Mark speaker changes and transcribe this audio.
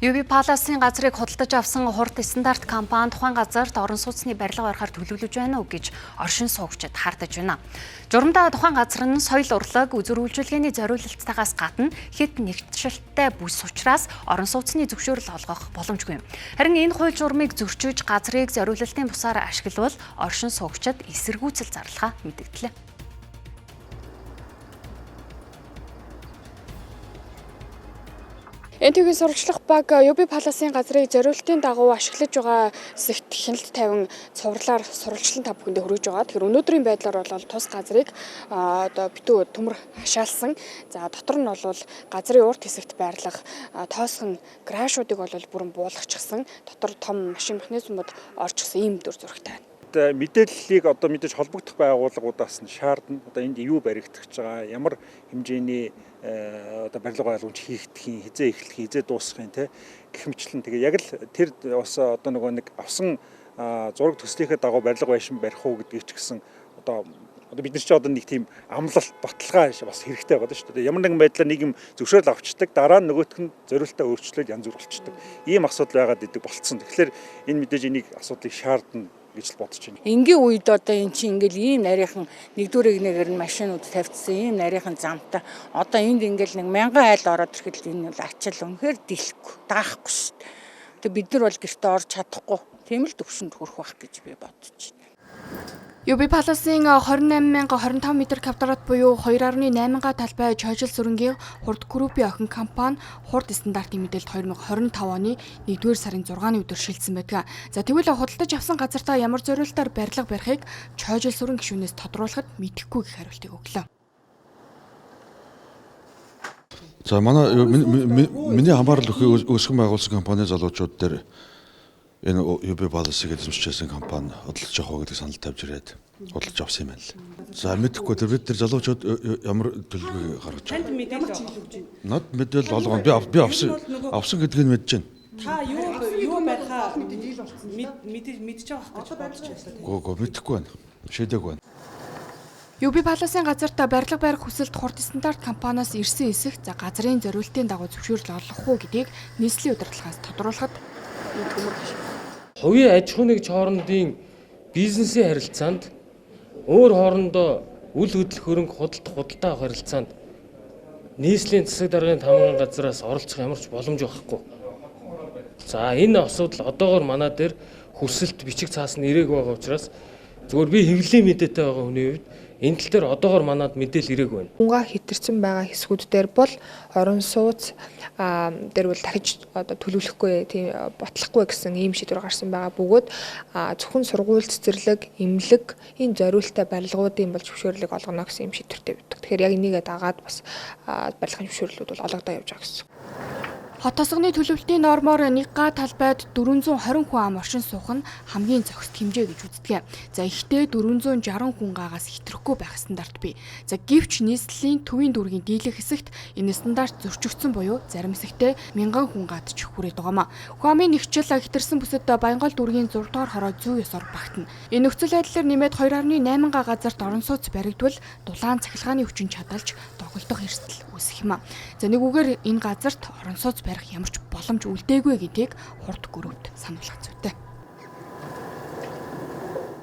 Speaker 1: UB Palace-ийн газрыг худалдаж авсан хурд стандарт компани тухайн газарт орон сууцны барилга барихаар төлөвлөж байна уу гэж оршин суугчид хардаж байна. Журамдаа тухайн газар нь соёл урлаг, үзүр үйлчилгээний зориулалтайгаас гадна хэд нэгтшилттэй бүс учраас орон сууцны зөвшөөрөл олгох боломжгүй юм. Харин энэ хууль журмыг зөрчиж газрыг зориулалтын бусаар ашиглавал оршин суугчид эсэргүүцэл зарлахаа мэдгдлээ.
Speaker 2: НТV-ийн сурвалжлах баг UB Palace-ийн газрыг зориулалтын дагуу ашиглаж байгаа хэсэгт хяналт тавин цувралаар сурвалжлан та бүхэндээ хүргэж байгаа. Тэгэхээр өнөөдрийн байдлаар бол тус газрыг одоо битүү төмөр хашаалсан. За дотор нь бол газрын урд хэсэгт байрлах тоосхон гаражуудыг бол бүрэн буулгачихсан. Дотор том машин механизмууд орчихсон ийм дүр зурагтай байна.
Speaker 3: Мэдээллийг одоо мэдээж холбогдох байгууллагуудаас нь шаардна. Одоо энд юу баригдах гэж байгаа, ямар хэмжээний одоо барилга байгууламж хийгдэхийн, хизээ эхлэх, хизээ дуусгахын гэх мэтлэн тэгээ яг л тэр бас одоо нэг авсан зураг төслийнхээ дагуу барилга байшин барих уу гэдгийг ч гэсэн одоо бид нар ч одоо нэг тийм амлалт баталгаа бас хэрэгтэй байгаа шүү дээ. Ямар нэгэн байдлаар нэг юм зөвшөөрөл авчдаг, дараа нь нөгөөх нь зориулалтаа өөрчлөөд янз бүр болчдөг. Ийм асуудал байгаад идэг болцсон. Тэгэхээр энэ мэдээж энийг асуудлыг шаардна гэж бодож байна.
Speaker 4: Энгийн үед одоо эн чинь ингээл ийм нарийнхан нэгдүгээр нэгнээр нь машинууд тавьчихсан, ийм нарийнхан замтай. Одоо энд ингээл 1000 айл ороод ирэхэд энэ бол ачаал үнэхээр дэлэхгүй, даахгүй шүү дээ. Тэгээ бид нар бол гэртээ орж чадахгүй. Тийм л төвшөнд хүрэх байх гэж би бодож байна.
Speaker 2: UB Palace-ийн 28025 м2 буюу 2.8 талбай чойжил сүрэнгийн хурд группийн охин компани хурд стандартын мэдээлэлд 2025 оны 1-р сарын 6-ны өдөр шилжсэн байдаг. За тэгвэл худалдаж авсан газартаа ямар зориулалтаар барилга барихыг чойжил сүрэн гишүүнээс тодруулахад мэдэхгүй гэх хариултыг өглөө.
Speaker 5: За миний хамаарал өсгөн байгуулсан компани залуучууд дээр энэ UB Palace-ийг эзэмшижсэн компани худалдаж авах гэдэг санал тавьж ирээд худалдаж авсан юм байна л. За мэдэхгүй тэр бид нар залуучууд ямар төлөвлөгөө гаргаж байгаа. Танд мэдээлэл өгч байна. Над мэдээлэл олгоно. Би авсан гэдгийг нь мэдэж байна.
Speaker 6: Та юу байхаа мэдж байгаа гэж бодож байна.
Speaker 5: Гоо мэдэхгүй байна. Шийдээгүй байна.
Speaker 2: UB Palace-ийн газарт барилга барих хүсэлт хурд стандарт компаниас ирсэн эсэх за газрын зориулалтын дагуу зөвшөөрөл олгох уу гэдгийг нийслэлийн удирдлагаас тодруулахад
Speaker 7: хувийн аж ахуйн нэгж хоорондын бизнесийн харилцаанд өөр хоорондоо үл хөдлөх хөрөнгө худалдаа авах харилцаанд нийслэлийн засаг даргын тамгын газраас оролцох ямар ч боломж байхгүй. За энэ асуудал одоогоор манай дээр хүсэлт бичиг цаас нь ирээг байгаа учраас зөвхөн би хэвлэлийн мэдээтэй байгаа хүний хувьд энэ тал дээр одоогоор манад мэдээлэл ирээг байна.
Speaker 8: Унгаа хэтэрсэн байгаа хэсгүүд дээр бол орон сууц дээр бол дахиж одоо төлөвлөхгүй тийм ботлохгүй гэсэн ийм шийдвэр гарсан байгаа бөгөөд зөвхөн сургууль цэцэрлэг, эмнэлэг энэ зориулалттай барилгуудын бол зөвшөөрлийг олгоно гэсэн ийм шийдвэртэй байдаг. Тэгэхээр яг энийгээ дагаад бас барилгын зөвшөөрлүүд бол олгодоо явж байгаа гэсэн.
Speaker 2: Хот тосгоны төлөвлөлтийн нормоор нэг га талбайд 420 хүн ам оршин суух нь хамгийн зохист хэмжээ гэж үздэг. За ихтэй 460 хүн гаагаас хэтрэхгүй байх стандарт бий. За гэвч нийслэлийн төвийн дүүргийн дийлэх хэсэгт энэ стандарт зөрчигдсөн буюу зарим хэсэгтээ 1000 хүн гадчих хүрээд байгаамаа. Хуамын нэгчил хэтэрсэн бүсэд Баянгол дүүргийн 6 дугаар хороо зүй ёсоор багтана. Энэ нөхцөл байдлаар нэмээд 2.8 га газарт орон сууц баригдвал дулаан цахилгааны хүчин чадалж доголдох эрсдэл үүсэх юм а. За нэг үгээр энэ газарт орон сууц барих ямар ч боломж үлдээгүй гэдгийг хурд гүрүүт сануулгах зүйтэй.